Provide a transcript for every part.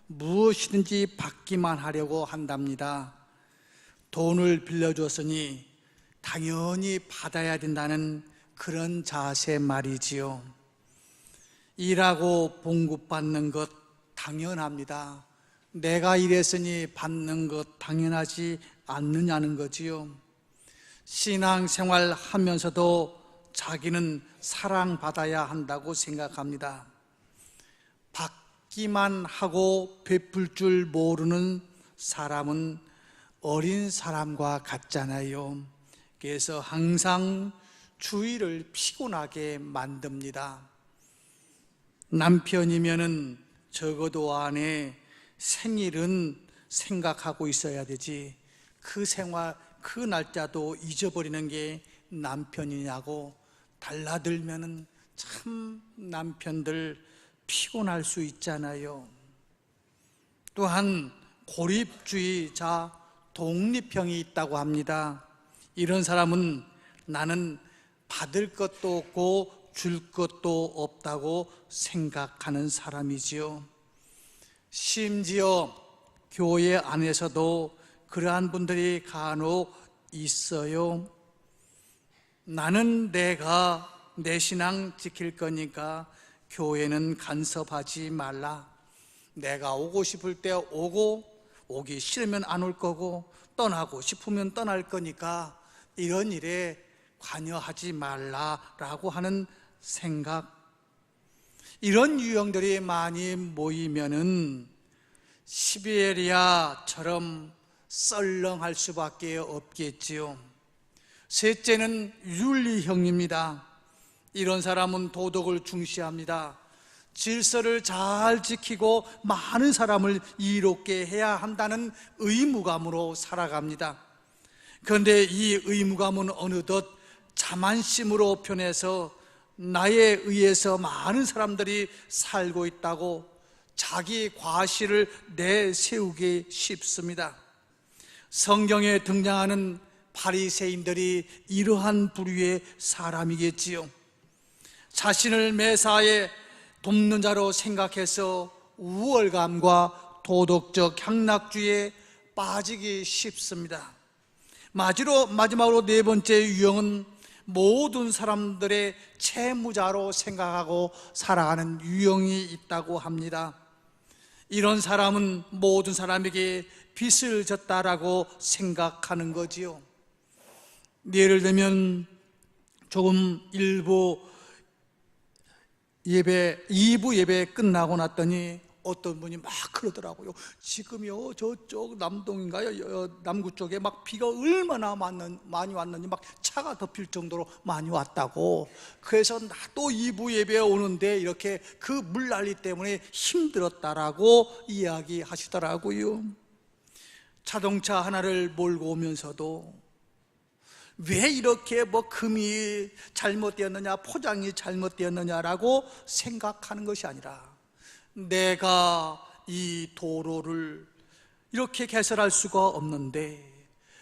무엇이든지 받기만 하려고 한답니다. 돈을 빌려줬으니 당연히 받아야 된다는 그런 자세 말이지요. 일하고 봉급받는 것 당연합니다. 내가 일했으니 받는 것 당연하지 않느냐는 거지요. 신앙생활 하면서도 자기는 사랑받아야 한다고 생각합니다. 받기만 하고 베풀 줄 모르는 사람은 어린 사람과 같잖아요. 그래서 항상 주위를 피곤하게 만듭니다. 남편이면은 적어도 아내 생일은 생각하고 있어야 되지, 그 날짜도 잊어버리는 게 남편이냐고 달라들면은 참 남편들 피곤할 수 있잖아요. 또한 고립주의자, 독립형이 있다고 합니다. 이런 사람은 나는 받을 것도 없고 줄 것도 없다고 생각하는 사람이지요. 심지어 교회 안에서도 그러한 분들이 간혹 있어요. 나는 내가 내 신앙 지킬 거니까 교회는 간섭하지 말라. 내가 오고 싶을 때 오고, 오기 싫으면 안 올 거고, 떠나고 싶으면 떠날 거니까 이런 일에 관여하지 말라라고 하는 생각, 이런 유형들이 많이 모이면은 시베리아처럼 썰렁할 수밖에 없겠지요. 셋째는 윤리형입니다. 이런 사람은 도덕을 중시합니다. 질서를 잘 지키고 많은 사람을 이롭게 해야 한다는 의무감으로 살아갑니다. 그런데 이 의무감은 어느덧 자만심으로 변해서 나에 의해서 많은 사람들이 살고 있다고 자기 과실을 내세우기 쉽습니다. 성경에 등장하는 바리새인들이 이러한 부류의 사람이겠지요. 자신을 매사에 돕는 자로 생각해서 우월감과 도덕적 향락주의에 빠지기 쉽습니다. 마지막으로 네 번째 유형은 모든 사람들의 채무자로 생각하고 살아가는 유형이 있다고 합니다. 이런 사람은 모든 사람에게 빚을 졌다라고 생각하는 거지요. 예를 들면 조금 2부 예배 끝나고 났더니 어떤 분이 막 그러더라고요. 지금요 저쪽 남동인가요? 남구 쪽에 막 비가 얼마나 많이 왔는지 막 차가 덮일 정도로 많이 왔다고. 그래서 나도 2부 예배에 오는데 이렇게 그 물난리 때문에 힘들었다라고 이야기하시더라고요. 자동차 하나를 몰고 오면서도 왜 이렇게 금이 잘못되었느냐, 포장이 잘못되었느냐라고 생각하는 것이 아니라 내가 이 도로를 이렇게 개설할 수가 없는데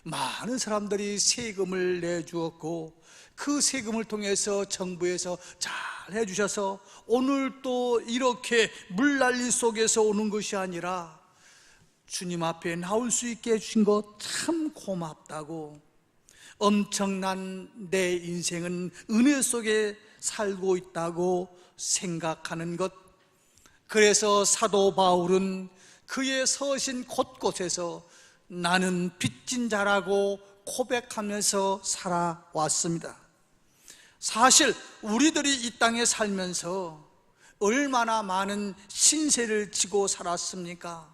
많은 사람들이 세금을 내주었고 그 세금을 통해서 정부에서 잘 해주셔서 오늘 또 이렇게 물난리 속에서 오는 것이 아니라 주님 앞에 나올 수 있게 해주신 것 참 고맙다고, 엄청난 내 인생은 은혜 속에 살고 있다고 생각하는 것. 그래서 사도 바울은 그의 서신 곳곳에서 나는 빚진 자라고 고백하면서 살아왔습니다. 사실 우리들이 이 땅에 살면서 얼마나 많은 신세를 지고 살았습니까?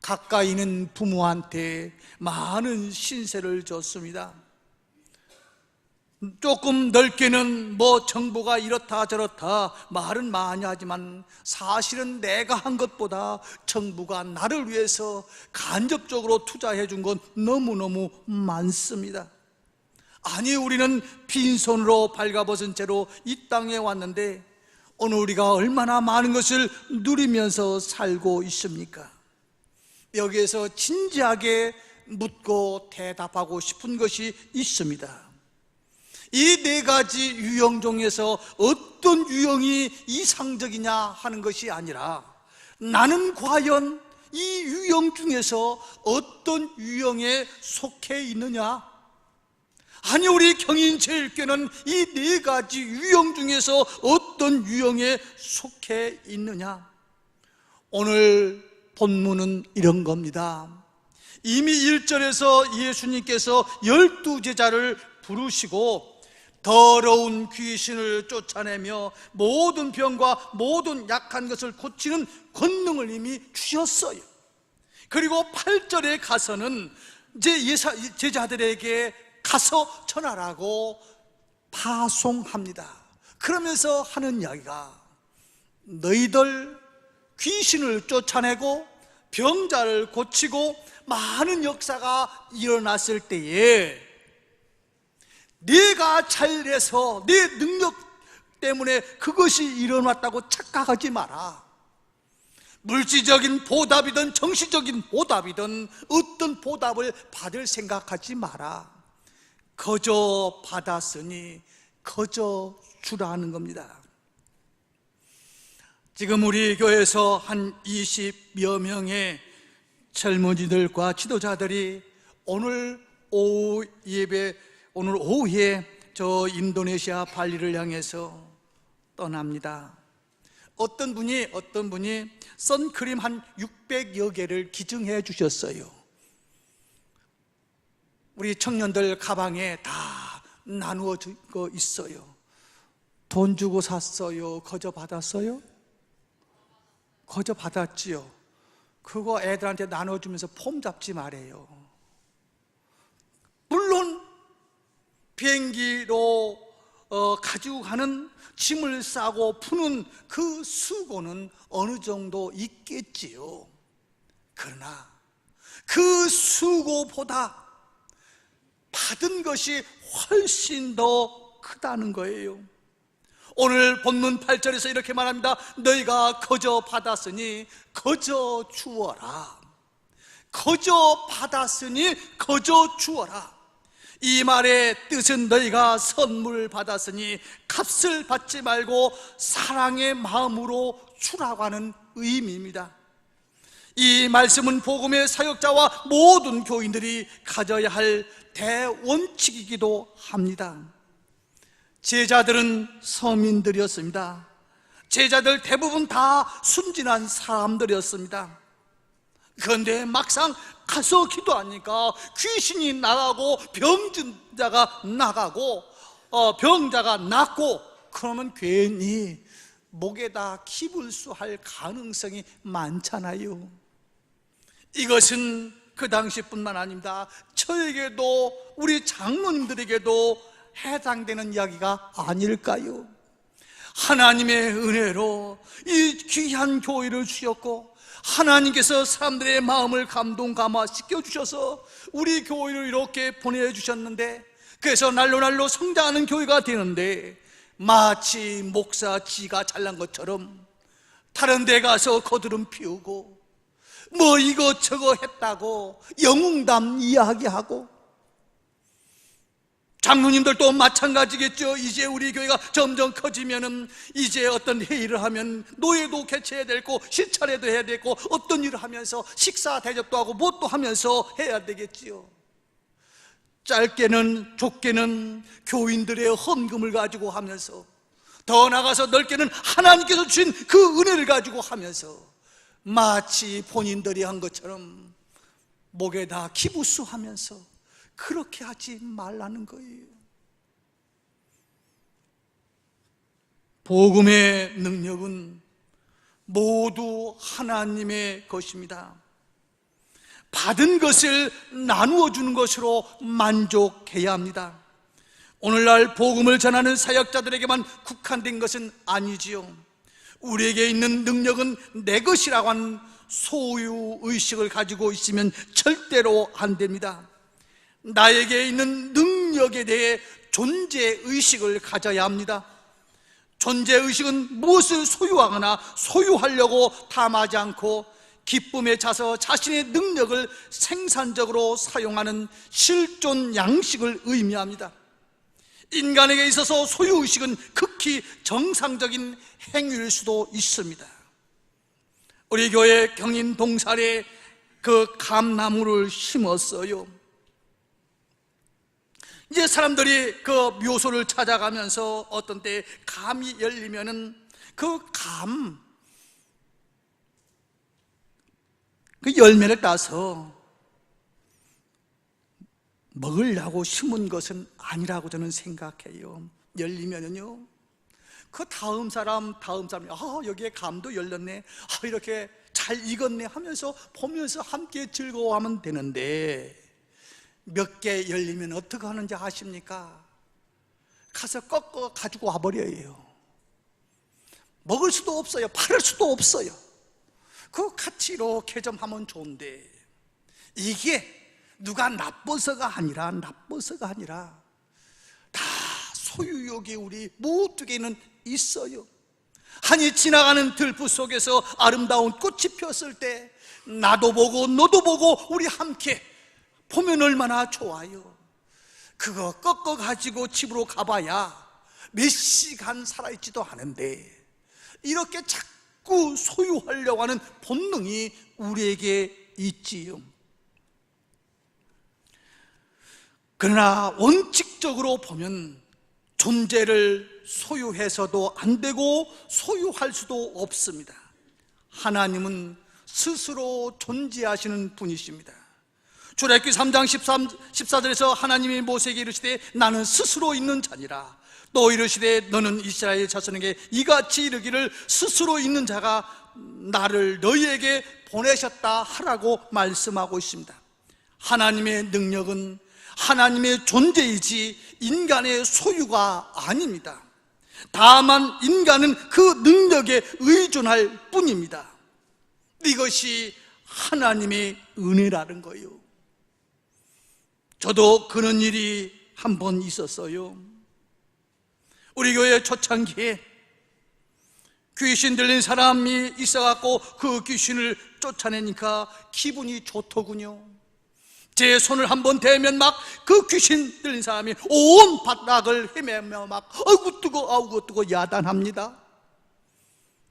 가까이는 부모한테 많은 신세를 졌습니다. 조금 넓게는 정부가 이렇다 저렇다 말은 많이 하지만 사실은 내가 한 것보다 정부가 나를 위해서 간접적으로 투자해 준 건 너무너무 많습니다. 아니, 우리는 빈손으로 발가벗은 채로 이 땅에 왔는데 오늘 우리가 얼마나 많은 것을 누리면서 살고 있습니까? 여기에서 진지하게 묻고 대답하고 싶은 것이 있습니다. 이 네 가지 유형 중에서 어떤 유형이 이상적이냐 하는 것이 아니라 나는 과연 이 유형 중에서 어떤 유형에 속해 있느냐? 아니, 우리 경인제일교회는 이 네 가지 유형 중에서 어떤 유형에 속해 있느냐? 오늘 본문은 이런 겁니다. 이미 1절에서 예수님께서 12제자를 부르시고 더러운 귀신을 쫓아내며 모든 병과 모든 약한 것을 고치는 권능을 이미 주셨어요. 그리고 8절에 가서는 이제 제자들에게 가서 전하라고 파송합니다. 그러면서 하는 이야기가, 너희들 귀신을 쫓아내고 병자를 고치고 많은 역사가 일어났을 때에 네가 잘돼서 네 능력 때문에 그것이 일어났다고 착각하지 마라. 물질적인 보답이든 정신적인 보답이든 어떤 보답을 받을 생각하지 마라. 거저 받았으니 거저 주라는 겁니다. 지금 우리 교회에서 한 20여 명의 젊은이들과 지도자들이 오늘 오후에 저 인도네시아 발리를 향해서 떠납니다. 어떤 분이 선크림 한 600여 개를 기증해 주셨어요. 우리 청년들 가방에 다 나누어지고 있어요. 돈 주고 샀어요? 거저 받았어요? 거저 받았지요. 그거 애들한테 나눠주면서 폼 잡지 말아요. 물론 비행기로 가지고 가는 짐을 싸고 푸는 그 수고는 어느 정도 있겠지요. 그러나 그 수고보다 받은 것이 훨씬 더 크다는 거예요. 오늘 본문 8절에서 이렇게 말합니다. 너희가 거저 받았으니 거저 주어라. 거저 받았으니 거저 주어라. 이 말의 뜻은 너희가 선물을 받았으니 값을 받지 말고 사랑의 마음으로 주라고 하는 의미입니다. 이 말씀은 복음의 사역자와 모든 교인들이 가져야 할 대원칙이기도 합니다. 제자들은 서민들이었습니다. 제자들 대부분 다 순진한 사람들이었습니다. 그런데 막상 가서 기도하니까 귀신이 나가고 병자가 나가고 병자가 낫고, 그러면 괜히 목에다 기불수할 가능성이 많잖아요. 이것은 그 당시뿐만 아닙니다. 저에게도 우리 장로님들에게도 해당되는 이야기가 아닐까요? 하나님의 은혜로 이 귀한 교회를 주셨고 하나님께서 사람들의 마음을 감동 감화시켜 주셔서 우리 교회를 이렇게 보내주셨는데, 그래서 날로 성장하는 교회가 되는데 마치 목사 지가 잘난 것처럼 다른 데 가서 거드름 피우고 뭐 이것저것 했다고 영웅담 이야기하고, 장로님들도 마찬가지겠죠. 이제 우리 교회가 점점 커지면은 이제 어떤 회의를 하면 노예도 개최해야 되고 시찰회도 해야 되고 어떤 일을 하면서 식사 대접도 하고 뭣도 하면서 해야 되겠지요. 짧게는 좁게는 교인들의 헌금을 가지고 하면서, 더 나아가서 넓게는 하나님께서 주신 그 은혜를 가지고 하면서 마치 본인들이 한 것처럼 목에다 기부수하면서 그렇게 하지 말라는 거예요. 복음의 능력은 모두 하나님의 것입니다. 받은 것을 나누어 주는 것으로 만족해야 합니다. 오늘날 복음을 전하는 사역자들에게만 국한된 것은 아니지요. 우리에게 있는 능력은 내 것이라고 하는 소유의식을 가지고 있으면 절대로 안 됩니다. 나에게 있는 능력에 대해 존재의식을 가져야 합니다. 존재의식은 무엇을 소유하거나 소유하려고 탐하지 않고 기쁨에 차서 자신의 능력을 생산적으로 사용하는 실존 양식을 의미합니다. 인간에게 있어서 소유의식은 극히 정상적인 행위일 수도 있습니다. 우리 교회 경인 동산에 그 감나무를 심었어요. 이제 사람들이 그 묘소를 찾아가면서 어떤 때 감이 열리면은 그 열매를 따서 먹으려고 심은 것은 아니라고 저는 생각해요. 열리면은요, 그 다음 사람이 여기에 감도 열렸네, 이렇게 잘 익었네 하면서 보면서 함께 즐거워하면 되는데, 몇 개 열리면 어떻게 하는지 아십니까? 가서 꺾어 가지고 와버려요. 먹을 수도 없어요. 팔을 수도 없어요. 그 같이 이렇게 좀 하면 좋은데, 이게 누가 나빠서가 아니라 다 소유욕이 우리 모두에는 있어요. 한이 지나가는 들풀 속에서 아름다운 꽃이 폈을 때 나도 보고 너도 보고 우리 함께 보면 얼마나 좋아요. 그거 꺾어 가지고 집으로 가봐야 몇 시간 살아있지도 않은데, 이렇게 자꾸 소유하려고 하는 본능이 우리에게 있지요. 그러나 원칙적으로 보면 존재를 소유해서도 안 되고 소유할 수도 없습니다. 하나님은 스스로 존재하시는 분이십니다. 출애굽기 3장 14절에서 하나님이 모세에게 이르시되 나는 스스로 있는 자니라. 또 이르시되 너는 이스라엘 자손에게 이같이 이르기를 스스로 있는 자가 나를 너희에게 보내셨다 하라고 말씀하고 있습니다. 하나님의 능력은 하나님의 존재이지 인간의 소유가 아닙니다. 다만 인간은 그 능력에 의존할 뿐입니다. 이것이 하나님의 은혜라는 거예요. 저도 그런 일이 한 번 있었어요. 우리 교회 초창기에 귀신 들린 사람이 있어갖고 그 귀신을 쫓아내니까 기분이 좋더군요. 제 손을 한번 대면 막 그 귀신 들린 사람이 온 바닥을 헤매며 막 아이고 뜨거 야단합니다.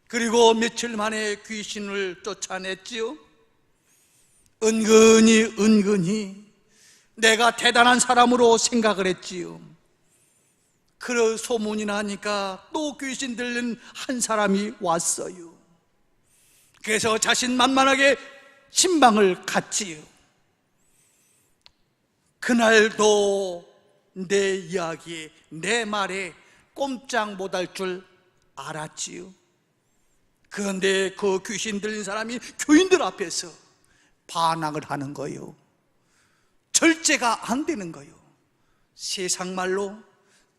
그리고 며칠 만에 귀신을 쫓아냈지요. 은근히 내가 대단한 사람으로 생각을 했지요. 그 소문이 나니까 또 귀신 들린 한 사람이 왔어요. 그래서 자신만만하게 신방을 갔지요. 그날도 내 이야기에, 내 말에 꼼짝 못할 줄 알았지요. 그런데 그 귀신 들린 사람이 교인들 앞에서 반항을 하는 거예요. 절제가 안 되는 거예요. 세상 말로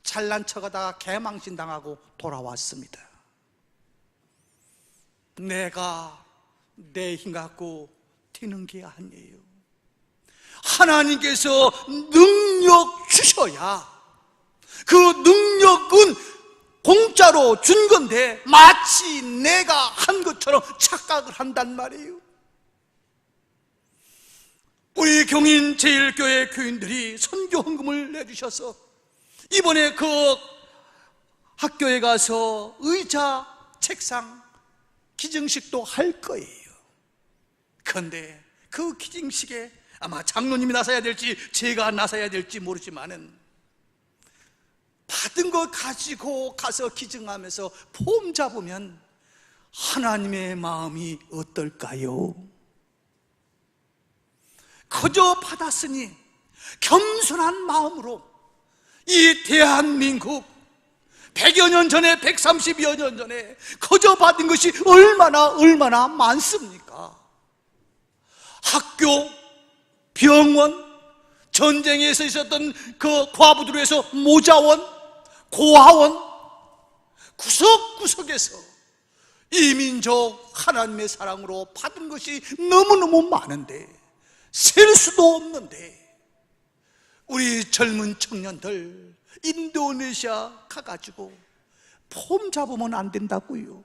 잘난 척하다가 개망신 당하고 돌아왔습니다. 내가 내 힘 갖고 되는 게 아니에요. 하나님께서 능력 주셔야, 그 능력은 공짜로 준 건데 마치 내가 한 것처럼 착각을 한단 말이에요. 우리 경인 제일교회 교인들이 선교 헌금을 내주셔서 이번에 그 학교에 가서 의자, 책상, 기증식도 할 거예요. 그런데 그 기증식에 아마 장로님이 나서야 될지 제가 나서야 될지 모르지만은, 받은 거 가지고 가서 기증하면서 폼 잡으면 하나님의 마음이 어떨까요? 그저 받았으니 겸손한 마음으로 이 대한민국 100여 년 전에, 130여 년 전에 그저 받은 것이 얼마나 많습니까? 학교, 병원, 전쟁에서 있었던 그 과부들을 위해서 모자원, 고아원, 구석구석에서 이 민족 하나님의 사랑으로 받은 것이 너무너무 많은데, 셀 수도 없는데, 우리 젊은 청년들 인도네시아 가가지고 폼 잡으면 안 된다고요.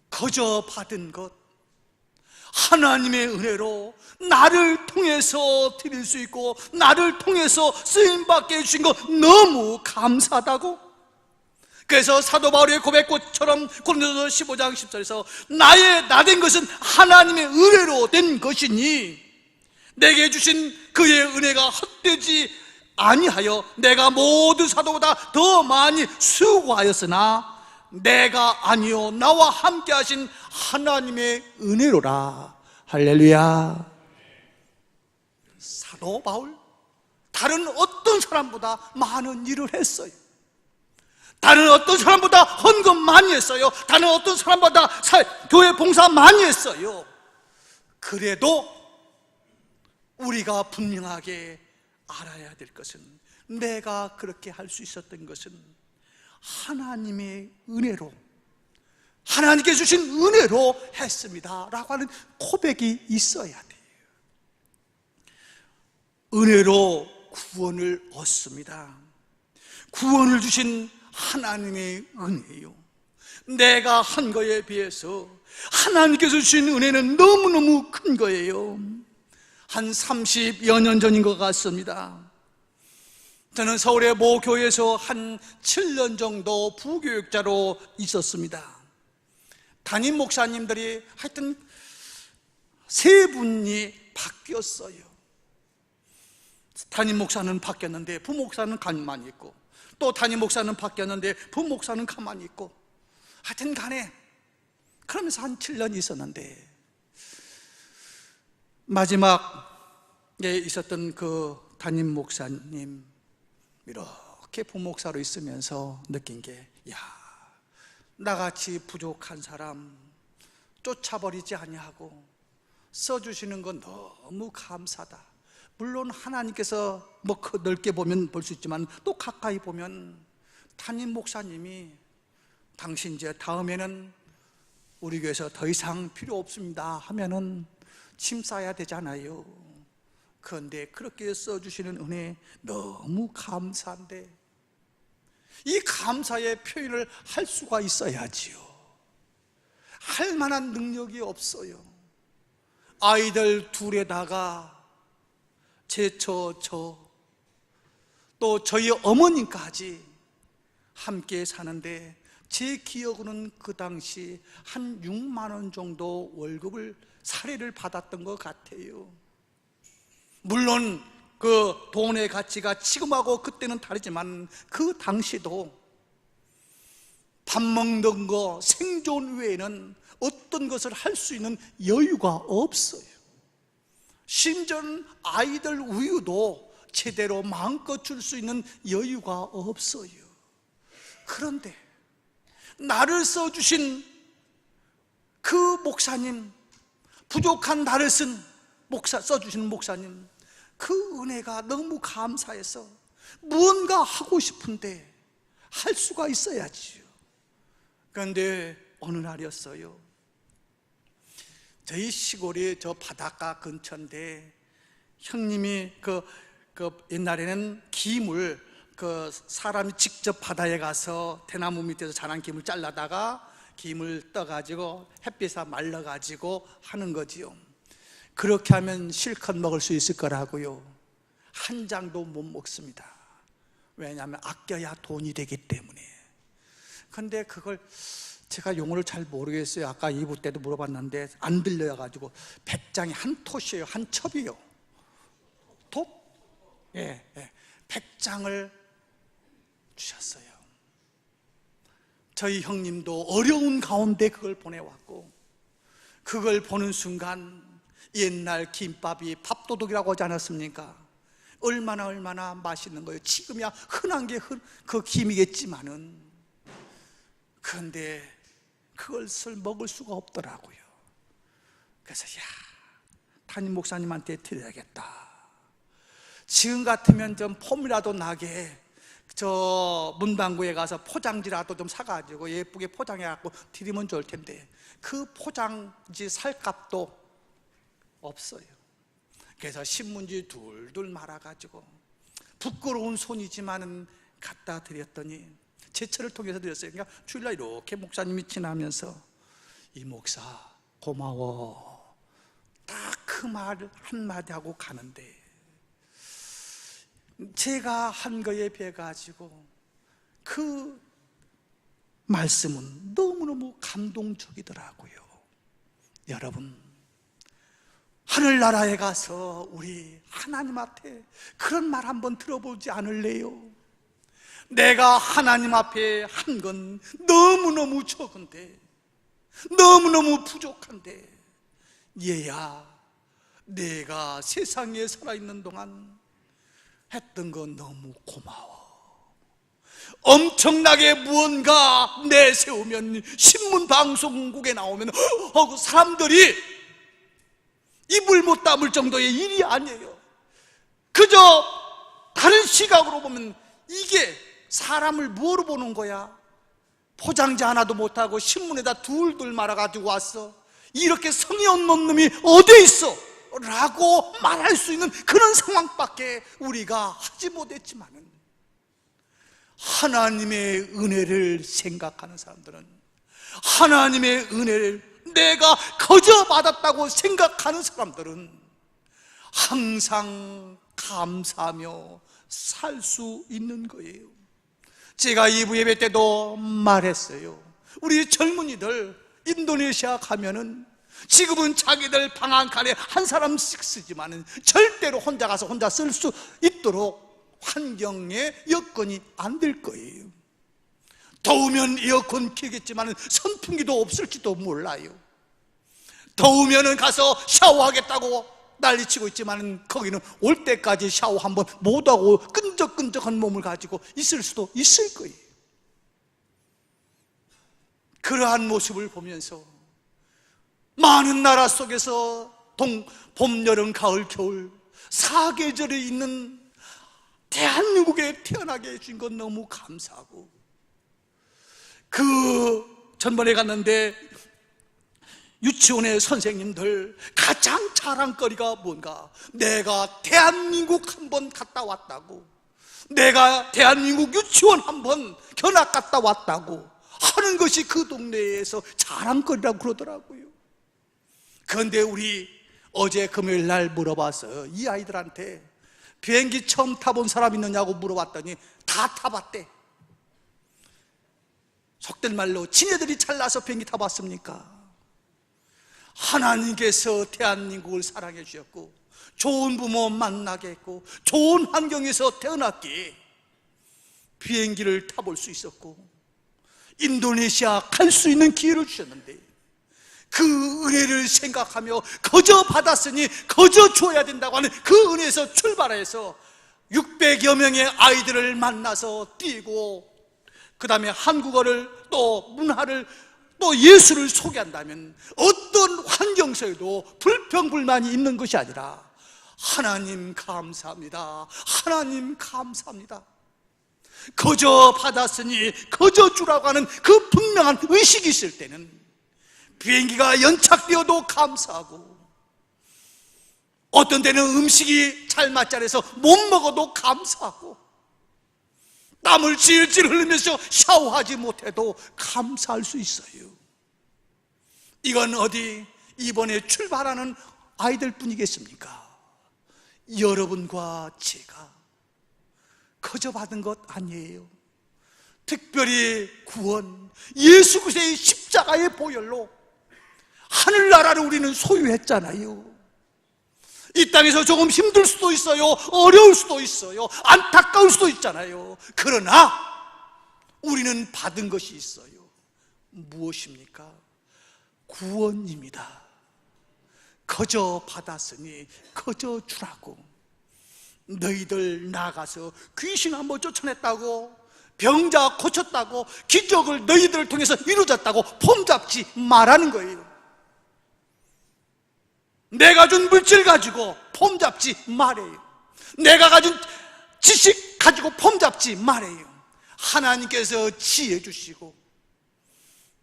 거저 받은 것, 하나님의 은혜로 나를 통해서 드릴 수 있고 나를 통해서 쓰임받게 해주신 거 너무 감사하다고, 그래서 사도 바울의 고백처럼 고린도서 15장 10절에서 나의 나된 것은 하나님의 은혜로 된 것이니 내게 주신 그의 은혜가 헛되지 아니하여 내가 모든 사도보다 더 많이 수고하였으나 내가 아니요 나와 함께 하신 하나님의 은혜로라. 할렐루야. 사도 바울, 다른 어떤 사람보다 많은 일을 했어요. 다른 어떤 사람보다 헌금 많이 했어요. 다른 어떤 사람보다 교회 봉사 많이 했어요. 그래도 우리가 분명하게 알아야 될 것은, 내가 그렇게 할 수 있었던 것은 하나님의 은혜로, 하나님께 주신 은혜로 했습니다 라고 하는 고백이 있어야 돼요. 은혜로 구원을 얻습니다. 구원을 주신 하나님의 은혜요, 내가 한 거에 비해서 하나님께서 주신 은혜는 너무너무 큰 거예요. 한 30여 년 전인 것 같습니다. 저는 서울의 모 교회에서 한 7년 정도 부교육자로 있었습니다. 담임 목사님들이 하여튼 3분이 바뀌었어요. 담임 목사는 바뀌었는데 부목사는 가만히 있고, 또 담임 목사는 바뀌었는데 부목사는 가만히 있고, 하여튼 간에 그러면서 한 7년 있었는데, 마지막에 있었던 그 담임 목사님, 이렇게 부목사로 있으면서 느낀 게, 야, 나같이 부족한 사람 쫓아버리지 아니하고 써주시는 건 너무 감사하다. 물론 하나님께서 뭐 넓게 보면 볼 수 있지만 또 가까이 보면 담임 목사님이 당신 이제 다음에는 우리 교회에서 더 이상 필요 없습니다 하면은 침 싸야 되잖아요. 그런데 그렇게 써주시는 은혜 너무 감사한데, 이 감사의 표현을 할 수가 있어야지요. 할 만한 능력이 없어요. 아이들 둘에다가 제처 또 저희 어머님까지 함께 사는데, 제 기억으로는 그 당시 한 6만 원 정도 월급을 사례를 받았던 것 같아요. 물론 그 돈의 가치가 지금하고 그때는 다르지만 그 당시도 밥 먹는 거, 생존 외에는 어떤 것을 할 수 있는 여유가 없어요. 심지어는 아이들 우유도 제대로 마음껏 줄 수 있는 여유가 없어요. 그런데 나를 써주신 그 목사님, 부족한 나를 써주시는 목사님, 그 은혜가 너무 감사해서 무언가 하고 싶은데 할 수가 있어야지요. 그런데 어느 날이었어요. 저희 시골이 저 바닷가 근처인데, 형님이 옛날에는 김을 사람이 직접 바다에 가서 대나무 밑에서 자란 김을 잘라다가 김을 떠가지고 햇빛에 말라가지고 하는 거지요. 그렇게 하면 실컷 먹을 수 있을 거라고요. 한 장도 못 먹습니다. 왜냐하면 아껴야 돈이 되기 때문에. 근데 그걸 제가 용어를 잘 모르겠어요. 아까 2부 때도 물어봤는데 안 들려가지고 100장이 한 톳이에요. 한 첩이요. 톱? 예, 100장을 주셨어요. 저희 형님도 어려운 가운데 그걸 보내왔고, 그걸 보는 순간 옛날 김밥이 밥도둑이라고 하지 않았습니까? 얼마나 맛있는 거예요. 지금이야 흔한 게 그 김이겠지만은, 그런데 그것을 먹을 수가 없더라고요. 그래서 담임 목사님한테 드려야겠다. 지금 같으면 좀 폼이라도 나게 저 문방구에 가서 포장지라도 좀 사가지고 예쁘게 포장해갖고 드리면 좋을 텐데, 그 포장지 살 값도 없어요. 그래서 신문지 둘둘 말아가지고 부끄러운 손이지만은 갖다 드렸더니, 제처를 통해서 드렸어요. 그러니까 주일날 이렇게 목사님이 지나면서 이 목사 고마워, 딱 그 말 한마디 하고 가는데, 제가 한 거에 비해 가지고 그 말씀은 너무너무 감동적이더라고요. 여러분, 하늘나라에 가서 우리 하나님한테 그런 말 한번 들어보지 않을래요? 내가 하나님 앞에 한 건 너무너무 적은데, 너무너무 부족한데, 얘야, 내가 세상에 살아있는 동안 했던 건 너무 고마워. 엄청나게 무언가 내세우면, 신문 방송국에 나오면 사람들이 입을 못 다물 정도의 일이 아니에요. 그저 다른 시각으로 보면 이게 사람을 뭐로 보는 거야? 포장지 하나도 못하고 신문에다 둘둘 말아가지고 왔어, 이렇게 성의 없는 놈이 어디 있어? 라고 말할 수 있는 그런 상황밖에 우리가 하지 못했지만은, 하나님의 은혜를 생각하는 사람들은, 하나님의 은혜를 내가 거저 받았다고 생각하는 사람들은 항상 감사하며 살 수 있는 거예요. 제가 2부 예배 때도 말했어요. 우리 젊은이들 인도네시아 가면은 지금은 자기들 방 한 칸에 한 사람씩 쓰지만은 절대로 혼자 가서 혼자 쓸 수 있도록 환경의 여건이 안 될 거예요. 더우면 에어컨 켜겠지만 선풍기도 없을지도 몰라요. 더우면 가서 샤워하겠다고 난리치고 있지만 거기는 올 때까지 샤워 한번 못하고 끈적끈적한 몸을 가지고 있을 수도 있을 거예요. 그러한 모습을 보면서 많은 나라 속에서 봄, 여름, 가을, 겨울 사계절에 있는 대한민국에 태어나게 해준 건 너무 감사하고, 전번에 갔는데 유치원의 선생님들 가장 자랑거리가 뭔가, 내가 대한민국 한번 갔다 왔다고, 내가 대한민국 유치원 한번 견학 갔다 왔다고 하는 것이 그 동네에서 자랑거리라고 그러더라고요. 그런데 우리 어제 금요일 날 물어봤어요. 이 아이들한테 비행기 처음 타본 사람 있느냐고 물어봤더니 다 타봤대. 속된 말로 지네들이 잘나서 비행기 타봤습니까? 하나님께서 대한민국을 사랑해 주셨고, 좋은 부모 만나게 했고, 좋은 환경에서 태어났기에 비행기를 타볼 수 있었고, 인도네시아 갈 수 있는 기회를 주셨는데, 그 은혜를 생각하며 거저 받았으니 거저 줘야 된다고 하는 그 은혜에서 출발해서 600여 명의 아이들을 만나서 뛰고, 그 다음에 한국어를 또 문화를 또 예수를 소개한다면 어떤 환경에서도 불평불만이 있는 것이 아니라, 하나님 감사합니다, 하나님 감사합니다, 거저 받았으니 거저 주라고 하는 그 분명한 의식이 있을 때는 비행기가 연착되어도 감사하고, 어떤 때는 음식이 잘 맞지 않아서 못 먹어도 감사하고, 땀을 질질 흘리면서 샤워하지 못해도 감사할 수 있어요. 이건 어디 이번에 출발하는 아이들 뿐이겠습니까? 여러분과 제가 거저 받은 것 아니에요. 특별히 구원, 예수 그리스도의 십자가의 보혈로 하늘나라를 우리는 소유했잖아요. 이 땅에서 조금 힘들 수도 있어요, 어려울 수도 있어요, 안타까울 수도 있잖아요. 그러나 우리는 받은 것이 있어요. 무엇입니까? 구원입니다. 거저 받았으니 거저 주라고. 너희들 나가서 귀신 한번 쫓아냈다고, 병자 고쳤다고, 기적을 너희들을 통해서 이루어졌다고 폼잡지 말라는 거예요. 내가 준 물질 가지고 폼잡지 말아요. 내가 가진 지식 가지고 폼잡지 말아요. 하나님께서 지혜 주시고,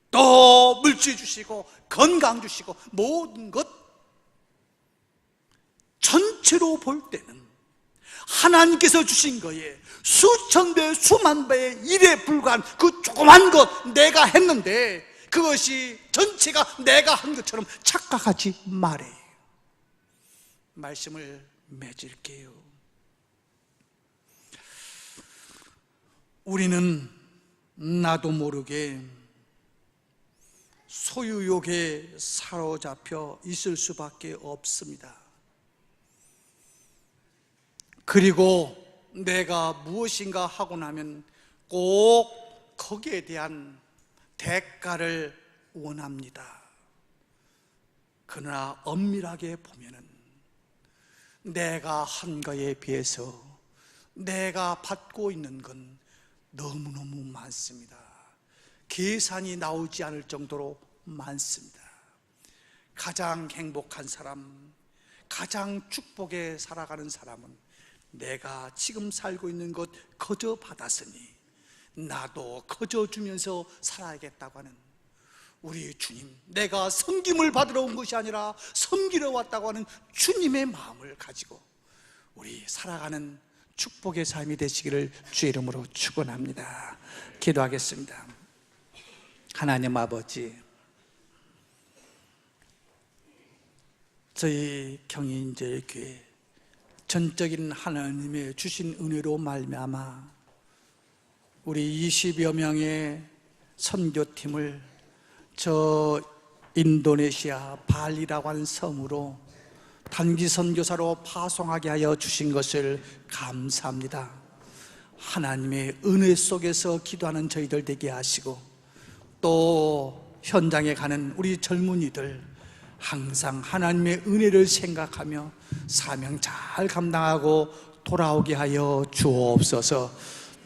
또 물질 주시고, 건강 주시고, 모든 것 전체로 볼 때는 하나님께서 주신 거에 수천 배 수만 배의 일에 불과한 그 조그만 것 내가 했는데, 그것이 전체가 내가 한 것처럼 착각하지 말아요. 말씀을 맺을게요. 우리는 나도 모르게 소유욕에 사로잡혀 있을 수밖에 없습니다. 그리고 내가 무엇인가 하고 나면 꼭 거기에 대한 대가를 원합니다. 그러나 엄밀하게 보면은 내가 한 거에 비해서 내가 받고 있는 건 너무너무 많습니다. 계산이 나오지 않을 정도로 많습니다. 가장 행복한 사람, 가장 축복에 살아가는 사람은 내가 지금 살고 있는 것 거저 받았으니 나도 거저 주면서 살아야겠다고 하는 우리 주님, 내가 섬김을 받으러 온 것이 아니라 섬기러 왔다고 하는 주님의 마음을 가지고 우리 살아가는 축복의 삶이 되시기를 주의 이름으로 축원합니다. 기도하겠습니다. 하나님 아버지, 저희 경인제일교회 전적인 하나님의 주신 은혜로 말미암아 우리 20여 명의 선교팀을 저 인도네시아 발리라고 하는 섬으로 단기 선교사로 파송하게 하여 주신 것을 감사합니다. 하나님의 은혜 속에서 기도하는 저희들 되게 하시고 또 현장에 가는 우리 젊은이들 항상 하나님의 은혜를 생각하며 사명 잘 감당하고 돌아오게 하여 주옵소서.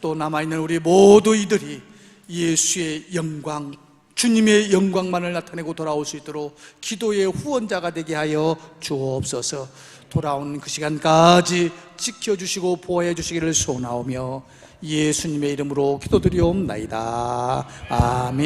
또 남아있는 우리 모두 이들이 예수의 영광, 주님의 영광만을 나타내고 돌아올 수 있도록 기도의 후원자가 되게 하여 주옵소서. 돌아오는 그 시간까지 지켜주시고 보호해 주시기를 소원하오며 예수님의 이름으로 기도드리옵나이다. 아멘.